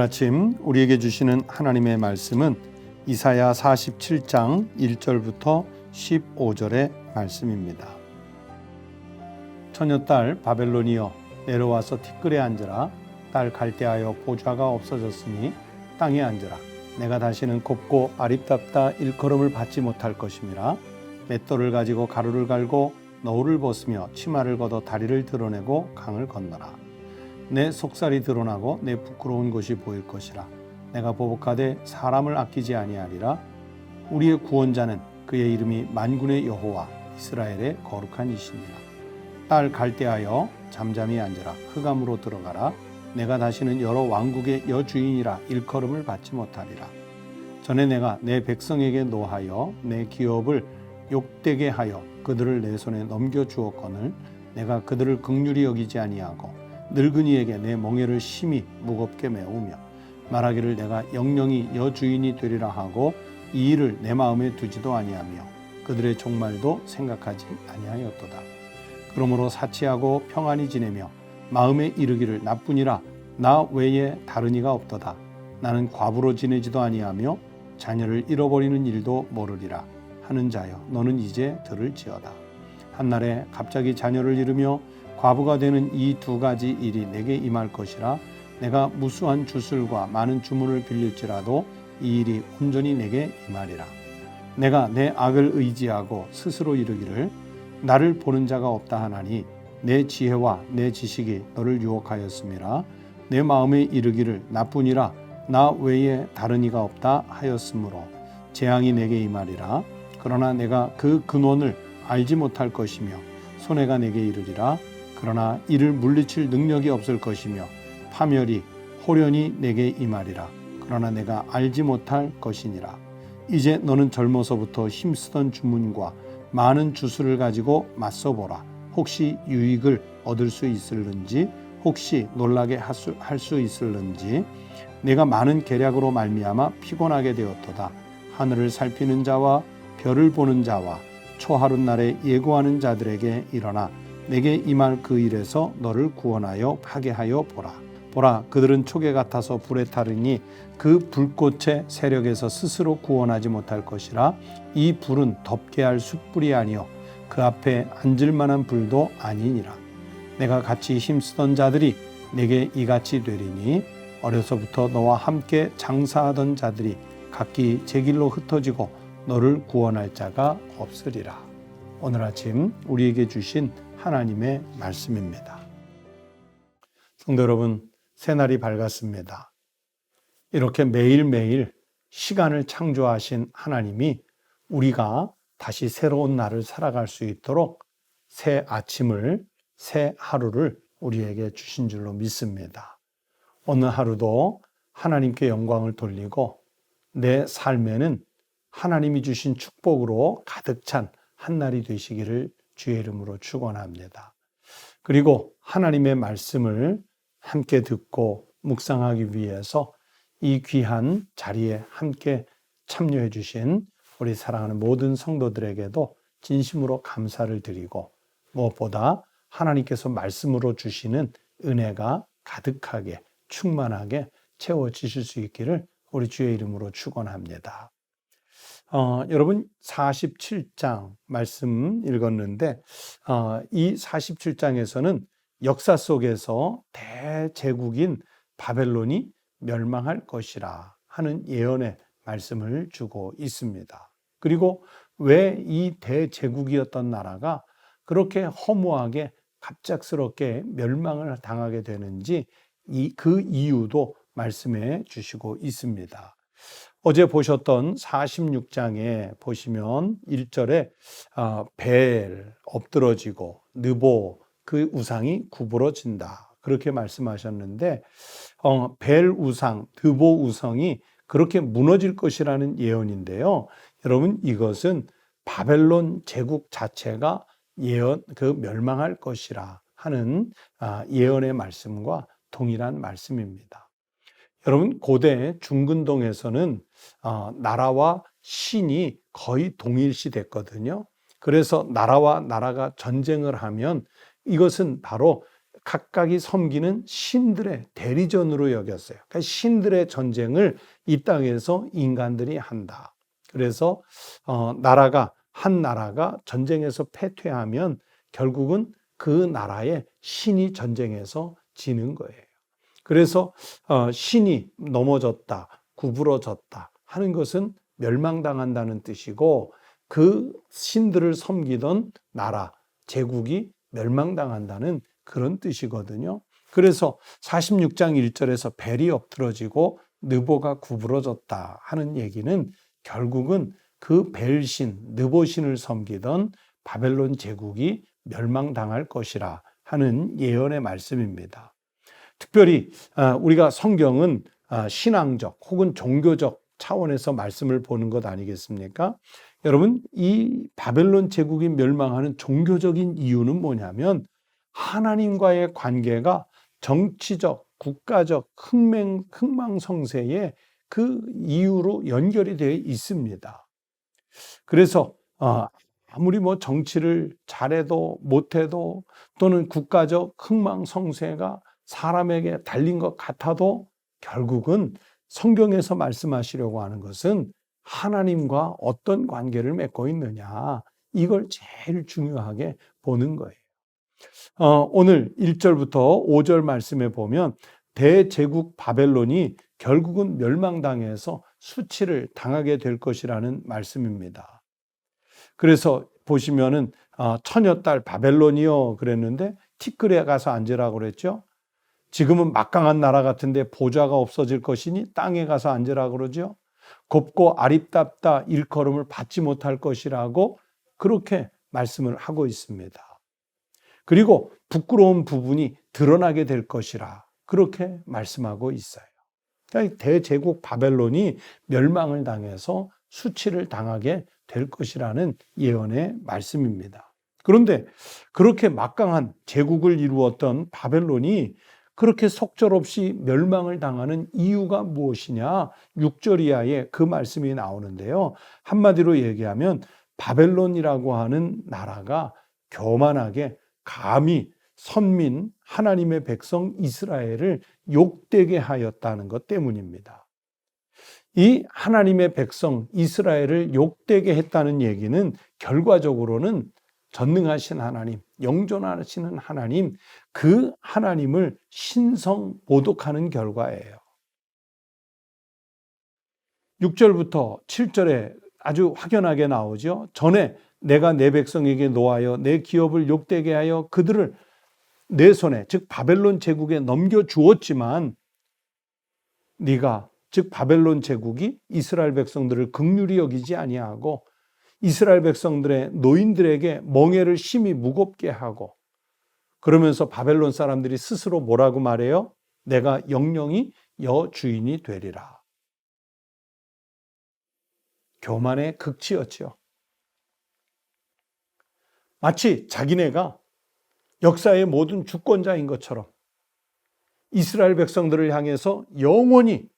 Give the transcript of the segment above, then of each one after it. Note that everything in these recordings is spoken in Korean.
아침 우리에게 주시는 하나님의 말씀은 이사야 47장 1절부터 15절의 말씀입니다. 처녀딸 바벨론이여 내려와서 티끌에 앉으라. 딸 갈대하여 보좌가 없어졌으니 땅에 앉으라. 내가 다시는 곱고 아립답다 일컬음을 받지 못할 것임이라. 맷돌을 가지고 가루를 갈고 너울을 벗으며 치마를 걷어 다리를 드러내고 강을 건너라. 내 속살이 드러나고 내 부끄러운 것이 보일 것이라. 내가 보복하되 사람을 아끼지 아니하리라. 우리의 구원자는 그의 이름이 만군의 여호와 이스라엘의 거룩한 이시니라. 딸 갈대하여 잠잠히 앉으라. 흑암으로 들어가라. 내가 다시는 여러 왕국의 여주인이라 일컬음을 받지 못하리라. 전에 내가 내 백성에게 노하여 내 기업을 욕되게 하여 그들을 내 손에 넘겨주었거늘 내가 그들을 긍휼히 여기지 아니하고 늙은이에게 내 멍에를 심히 무겁게 메우며 말하기를 내가 영영이 여주인이 되리라 하고 이 일을 내 마음에 두지도 아니하며 그들의 종말도 생각하지 아니하였도다. 그러므로 사치하고 평안히 지내며 마음에 이르기를 나뿐이라 나 외에 다른 이가 없도다. 나는 과부로 지내지도 아니하며 자녀를 잃어버리는 일도 모르리라 하는 자여 너는 이제 들을지어다. 한날에 갑자기 자녀를 잃으며 과부가 되는 이 두 가지 일이 내게 임할 것이라. 내가 무수한 주술과 많은 주문을 빌릴지라도 이 일이 온전히 내게 임하리라. 내가 내 악을 의지하고 스스로 이르기를 나를 보는 자가 없다 하나니 내 지혜와 내 지식이 너를 유혹하였음이라. 내 마음에 이르기를 나뿐이라 나 외에 다른 이가 없다 하였으므로 재앙이 내게 임하리라. 그러나 내가 그 근원을 알지 못할 것이며 손해가 내게 이르리라. 그러나 이를 물리칠 능력이 없을 것이며 파멸이 호련히 내게 임하리라. 그러나 내가 알지 못할 것이니라. 이제 너는 젊어서부터 힘쓰던 주문과 많은 주술을 가지고 맞서보라. 혹시 유익을 얻을 수 있을는지 혹시 놀라게 할 수 있을는지. 내가 많은 계략으로 말미암아 피곤하게 되었도다. 하늘을 살피는 자와 별을 보는 자와 초하룻날에 예고하는 자들에게 일어나 내게 임할 그 일에서 너를 구원하여 파괴하여 보라. 보라, 그들은 초계 같아서 불에 타르니 그 불꽃의 세력에서 스스로 구원하지 못할 것이라. 이 불은 덮게 할 숯불이 아니요 그 앞에 앉을 만한 불도 아니니라. 내가 같이 힘쓰던 자들이 내게 이같이 되리니 어려서부터 너와 함께 장사하던 자들이 각기 제 길로 흩어지고 너를 구원할 자가 없으리라. 오늘 아침 우리에게 주신 하나님의 말씀입니다. 성도 여러분, 새날이 밝았습니다. 이렇게 매일매일 시간을 창조하신 하나님이 우리가 다시 새로운 날을 살아갈 수 있도록 새 아침을, 새 하루를 우리에게 주신 줄로 믿습니다. 오늘 하루도 하나님께 영광을 돌리고 내 삶에는 하나님이 주신 축복으로 가득 찬 한날이 되시기를 주의 이름으로 축원합니다. 그리고 하나님의 말씀을 함께 듣고 묵상하기 위해서 이 귀한 자리에 함께 참여해 주신 우리 사랑하는 모든 성도들에게도 진심으로 감사를 드리고 무엇보다 하나님께서 말씀으로 주시는 은혜가 가득하게 충만하게 채워지실 수 있기를 우리 주의 이름으로 축원합니다. 여러분 47장 말씀 읽었는데 이 47장에서는 역사 속에서 대제국인 바벨론이 멸망할 것이라 하는 예언의 말씀을 주고 있습니다. 그리고 왜 이 대제국이었던 나라가 그렇게 허무하게 갑작스럽게 멸망을 당하게 되는지 그 이유도 말씀해 주시고 있습니다. 어제 보셨던 46장에 보시면 1절에 벨 엎드러지고 느보 그 우상이 구부러진다 그렇게 말씀하셨는데 벨 우상, 느보 우상이 그렇게 무너질 것이라는 예언인데요. 여러분 이것은 바벨론 제국 자체가 멸망할 것이라 하는 예언의 말씀과 동일한 말씀입니다. 여러분 고대 중근동에서는 나라와 신이 거의 동일시 됐거든요. 그래서 나라와 나라가 전쟁을 하면 이것은 바로 각각이 섬기는 신들의 대리전으로 여겼어요. 그러니까 신들의 전쟁을 이 땅에서 인간들이 한다. 그래서 한 나라가 전쟁에서 패퇴하면 결국은 그 나라의 신이 전쟁에서 지는 거예요. 그래서 신이 넘어졌다, 구부러졌다 하는 것은 멸망당한다는 뜻이고, 그 신들을 섬기던 나라, 제국이 멸망당한다는 그런 뜻이거든요. 그래서 46장 1절에서 벨이 엎드러지고 느보가 구부러졌다 하는 얘기는 결국은 그 벨신, 느보신을 섬기던 바벨론 제국이 멸망당할 것이라 하는 예언의 말씀입니다. 특별히 우리가 성경은 신앙적 혹은 종교적 차원에서 말씀을 보는 것 아니겠습니까? 여러분, 이 바벨론 제국이 멸망하는 종교적인 이유는 뭐냐면 하나님과의 관계가 정치적, 국가적 흥망성쇠의 그 이유로 연결이 되어 있습니다. 그래서 아무리 정치를 잘해도 못해도 또는 국가적 흥망성쇠가 사람에게 달린 것 같아도 결국은 성경에서 말씀하시려고 하는 것은 하나님과 어떤 관계를 맺고 있느냐, 이걸 제일 중요하게 보는 거예요. 오늘 1절부터 5절 말씀에 보면 대제국 바벨론이 결국은 멸망당해서 수치를 당하게 될 것이라는 말씀입니다. 그래서 보시면은 처녀딸 바벨론이요 그랬는데 티끌에 가서 앉으라고 그랬죠. 지금은 막강한 나라 같은데 보좌가 없어질 것이니 땅에 가서 앉으라고 그러죠. 곱고 아립답다 일컬음을 받지 못할 것이라고 그렇게 말씀을 하고 있습니다. 그리고 부끄러운 부분이 드러나게 될 것이라 그렇게 말씀하고 있어요. 그러니까 대제국 바벨론이 멸망을 당해서 수치를 당하게 될 것이라는 예언의 말씀입니다. 그런데 그렇게 막강한 제국을 이루었던 바벨론이 그렇게 속절없이 멸망을 당하는 이유가 무엇이냐? 6절 이하에 그 말씀이 나오는데요. 한마디로 얘기하면 바벨론이라고 하는 나라가 교만하게 감히 선민 하나님의 백성 이스라엘을 욕되게 하였다는 것 때문입니다. 이 하나님의 백성 이스라엘을 욕되게 했다는 얘기는 결과적으로는 전능하신 하나님, 영존하시는 하나님, 그 하나님을 신성 모독하는 결과예요. 6절부터 7절에 아주 확연하게 나오죠. 전에 내가 내 백성에게 노하여 내 기업을 욕되게 하여 그들을 내 손에, 즉 바벨론 제국에 넘겨주었지만 네가, 즉 바벨론 제국이 이스라엘 백성들을 긍휼히 여기지 아니하고 이스라엘 백성들의 노인들에게 멍에를 심히 무겁게 하고, 그러면서 바벨론 사람들이 스스로 뭐라고 말해요? 내가 영영이 여주인이 되리라. 교만의 극치였죠. 마치 자기네가 역사의 모든 주권자인 것처럼 이스라엘 백성들을 향해서 영원히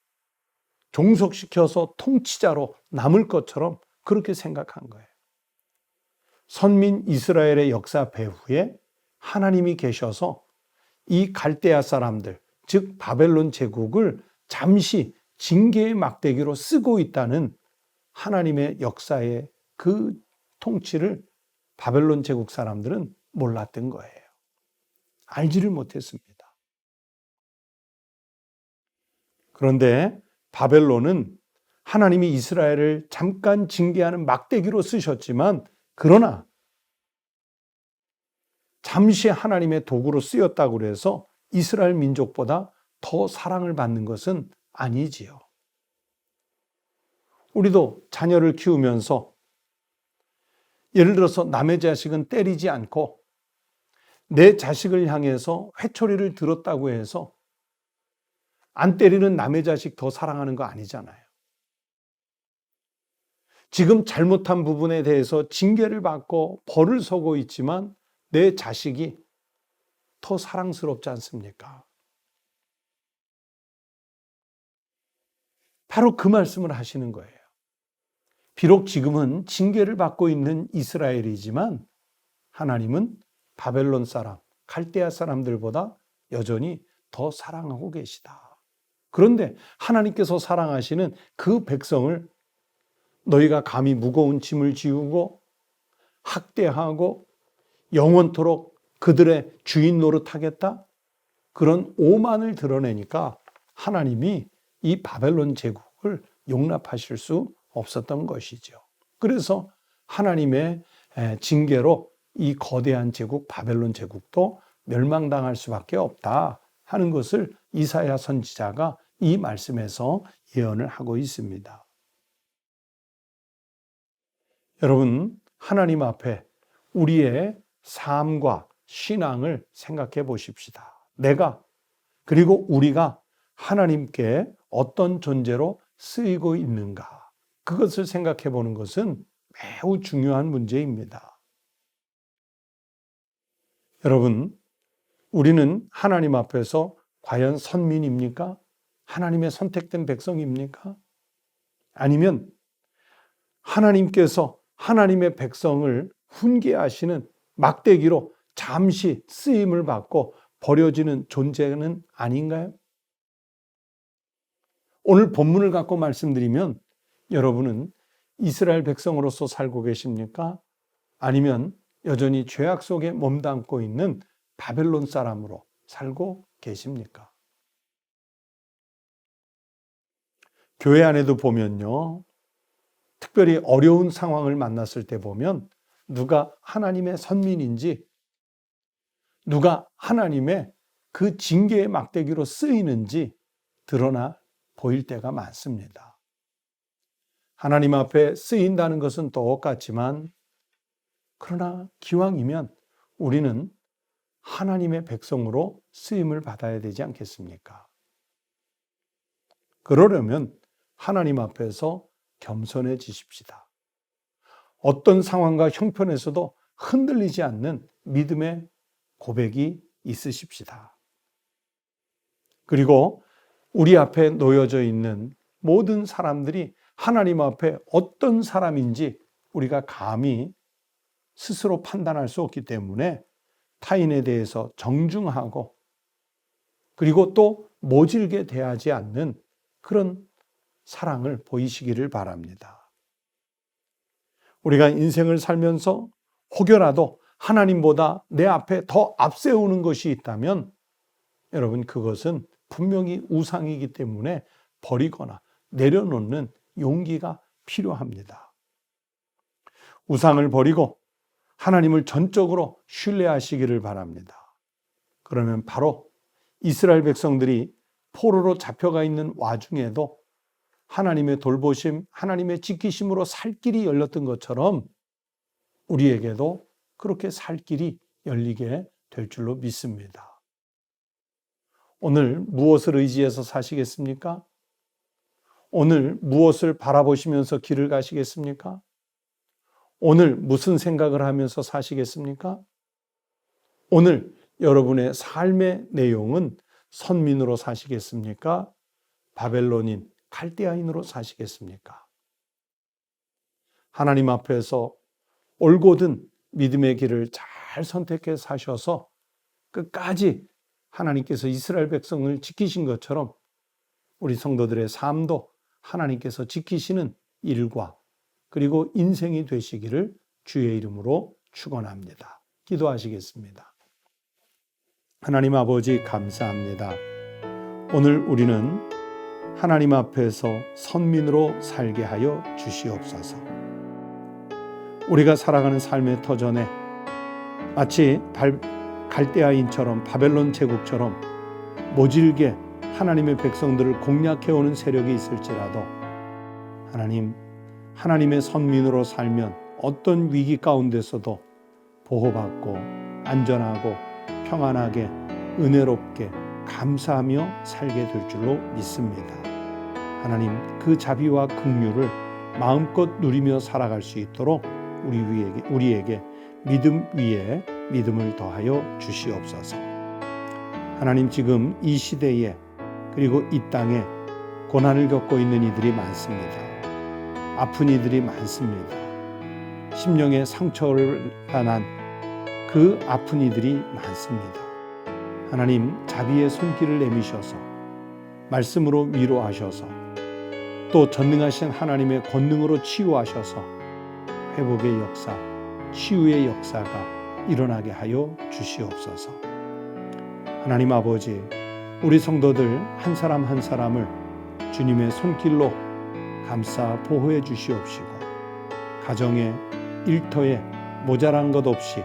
종속시켜서 통치자로 남을 것처럼 그렇게 생각한 거예요. 선민 이스라엘의 역사 배후에 하나님이 계셔서 이 갈대아 사람들, 즉 바벨론 제국을 잠시 징계의 막대기로 쓰고 있다는 하나님의 역사의 그 통치를 바벨론 제국 사람들은 몰랐던 거예요. 알지를 못했습니다. 그런데 바벨론은 하나님이 이스라엘을 잠깐 징계하는 막대기로 쓰셨지만, 그러나 잠시 하나님의 도구로 쓰였다고 해서 이스라엘 민족보다 더 사랑을 받는 것은 아니지요. 우리도 자녀를 키우면서 예를 들어서 남의 자식은 때리지 않고 내 자식을 향해서 회초리를 들었다고 해서 안 때리는 남의 자식 더 사랑하는 거 아니잖아요. 지금 잘못한 부분에 대해서 징계를 받고 벌을 서고 있지만 내 자식이 더 사랑스럽지 않습니까? 바로 그 말씀을 하시는 거예요. 비록 지금은 징계를 받고 있는 이스라엘이지만 하나님은 바벨론 사람, 갈대아 사람들보다 여전히 더 사랑하고 계시다. 그런데 하나님께서 사랑하시는 그 백성을 너희가 감히 무거운 짐을 지우고 학대하고 영원토록 그들의 주인 노릇하겠다? 그런 오만을 드러내니까 하나님이 이 바벨론 제국을 용납하실 수 없었던 것이죠. 그래서 하나님의 징계로 이 거대한 제국 바벨론 제국도 멸망당할 수밖에 없다 하는 것을 이사야 선지자가 이 말씀에서 예언을 하고 있습니다. 여러분, 하나님 앞에 우리의 삶과 신앙을 생각해 보십시다. 내가 그리고 우리가 하나님께 어떤 존재로 쓰이고 있는가, 그것을 생각해 보는 것은 매우 중요한 문제입니다. 여러분, 우리는 하나님 앞에서 과연 선민입니까? 하나님의 선택된 백성입니까? 아니면 하나님께서 하나님의 백성을 훈계하시는 막대기로 잠시 쓰임을 받고 버려지는 존재는 아닌가요? 오늘 본문을 갖고 말씀드리면 여러분은 이스라엘 백성으로서 살고 계십니까? 아니면 여전히 죄악 속에 몸담고 있는 바벨론 사람으로 살고 계십니까? 교회 안에도 보면요, 특별히 어려운 상황을 만났을 때 보면 누가 하나님의 선민인지, 누가 하나님의 그 징계의 막대기로 쓰이는지 드러나 보일 때가 많습니다. 하나님 앞에 쓰인다는 것은 똑같지만, 그러나 기왕이면 우리는 하나님의 백성으로 쓰임을 받아야 되지 않겠습니까? 그러려면 하나님 앞에서 겸손해지십시다. 어떤 상황과 형편에서도 흔들리지 않는 믿음의 고백이 있으십시다. 그리고 우리 앞에 놓여져 있는 모든 사람들이 하나님 앞에 어떤 사람인지 우리가 감히 스스로 판단할 수 없기 때문에 타인에 대해서 정중하고 그리고 또 모질게 대하지 않는 그런 사랑을 보이시기를 바랍니다. 우리가 인생을 살면서 혹여라도 하나님보다 내 앞에 더 앞세우는 것이 있다면 여러분, 그것은 분명히 우상이기 때문에 버리거나 내려놓는 용기가 필요합니다. 우상을 버리고 하나님을 전적으로 신뢰하시기를 바랍니다. 그러면 바로 이스라엘 백성들이 포로로 잡혀가 있는 와중에도 하나님의 돌보심, 하나님의 지키심으로 살 길이 열렸던 것처럼 우리에게도 그렇게 살 길이 열리게 될 줄로 믿습니다. 오늘 무엇을 의지해서 사시겠습니까? 오늘 무엇을 바라보시면서 길을 가시겠습니까? 오늘 무슨 생각을 하면서 사시겠습니까? 오늘 여러분의 삶의 내용은 선민으로 사시겠습니까? 바벨론인, 갈대아인으로 사시겠습니까? 하나님 앞에서 올곧은 믿음의 길을 잘 선택해 사셔서 끝까지 하나님께서 이스라엘 백성을 지키신 것처럼 우리 성도들의 삶도 하나님께서 지키시는 일과 그리고 인생이 되시기를 주의 이름으로 축원합니다. 기도하시겠습니다. 하나님 아버지, 감사합니다. 오늘 우리는 하나님 앞에서 선민으로 살게 하여 주시옵소서. 우리가 살아가는 삶의 터전에 마치 갈대아인처럼 바벨론 제국처럼 모질게 하나님의 백성들을 공략해오는 세력이 있을지라도 하나님의 선민으로 살면 어떤 위기 가운데서도 보호받고 안전하고 평안하게 은혜롭게 감사하며 살게 될 줄로 믿습니다. 하나님, 그 자비와 긍휼을 마음껏 누리며 살아갈 수 있도록 우리에게 믿음 위에 믿음을 더하여 주시옵소서. 하나님, 지금 이 시대에 그리고 이 땅에 고난을 겪고 있는 이들이 많습니다. 아픈 이들이 많습니다. 심령의 상처를 당한 그 아픈 이들이 많습니다. 하나님 자비의 손길을 내미셔서 말씀으로 위로하셔서 또 전능하신 하나님의 권능으로 치유하셔서 회복의 역사, 치유의 역사가 일어나게 하여 주시옵소서. 하나님 아버지, 우리 성도들 한 사람 한 사람을 주님의 손길로 감싸 보호해 주시옵시고 가정에 일터에 모자란 것 없이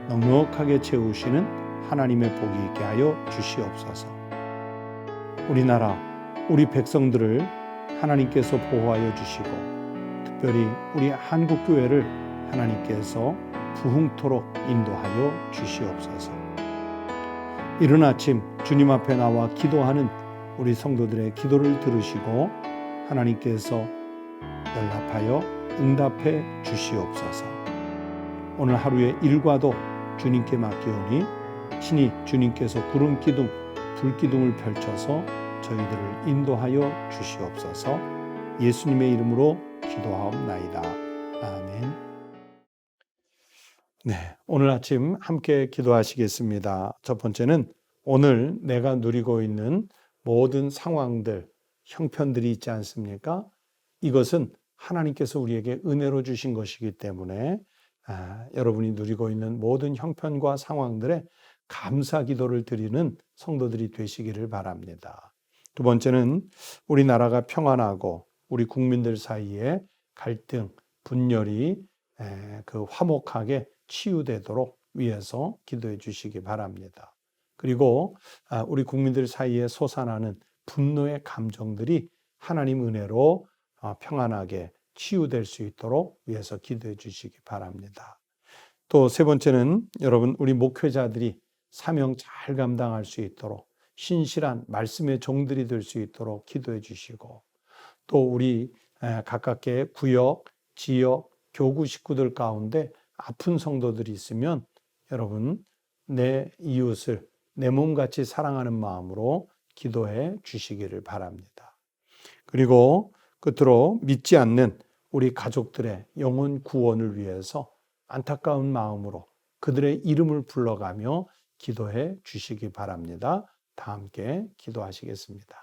넉넉하게 채우시는 하나님의 복이 있게 하여 주시옵소서. 우리나라, 우리 백성들을 하나님께서 보호하여 주시고 특별히 우리 한국교회를 하나님께서 부흥토록 인도하여 주시옵소서. 이른 아침 주님 앞에 나와 기도하는 우리 성도들의 기도를 들으시고 하나님께서 연락하여 응답해 주시옵소서. 오늘 하루의 일과도 주님께 맡기오니 친히 주님께서 구름 기둥, 불 기둥을 펼쳐서 저희들을 인도하여 주시옵소서. 예수님의 이름으로 기도하옵나이다. 아멘. 네, 오늘 아침 함께 기도하시겠습니다. 첫 번째는 오늘 내가 누리고 있는 모든 상황들, 형편들이 있지 않습니까? 이것은 하나님께서 우리에게 은혜로 주신 것이기 때문에 여러분이 누리고 있는 모든 형편과 상황들에 감사 기도를 드리는 성도들이 되시기를 바랍니다. 두 번째는 우리나라가 평안하고 우리 국민들 사이에 갈등, 분열이 그 화목하게 치유되도록 위해서 기도해 주시기 바랍니다. 그리고 우리 국민들 사이에 솟아나는 분노의 감정들이 하나님 은혜로 평안하게 치유될 수 있도록 위해서 기도해 주시기 바랍니다. 또 세 번째는 여러분 우리 목회자들이 사명 잘 감당할 수 있도록 신실한 말씀의 종들이 될 수 있도록 기도해 주시고 또 우리 가깝게 구역, 지역, 교구 식구들 가운데 아픈 성도들이 있으면 여러분 내 이웃을 내 몸같이 사랑하는 마음으로 기도해 주시기를 바랍니다. 그리고 끝으로 믿지 않는 우리 가족들의 영혼 구원을 위해서 안타까운 마음으로 그들의 이름을 불러가며 기도해 주시기 바랍니다. 다 함께 기도하시겠습니다.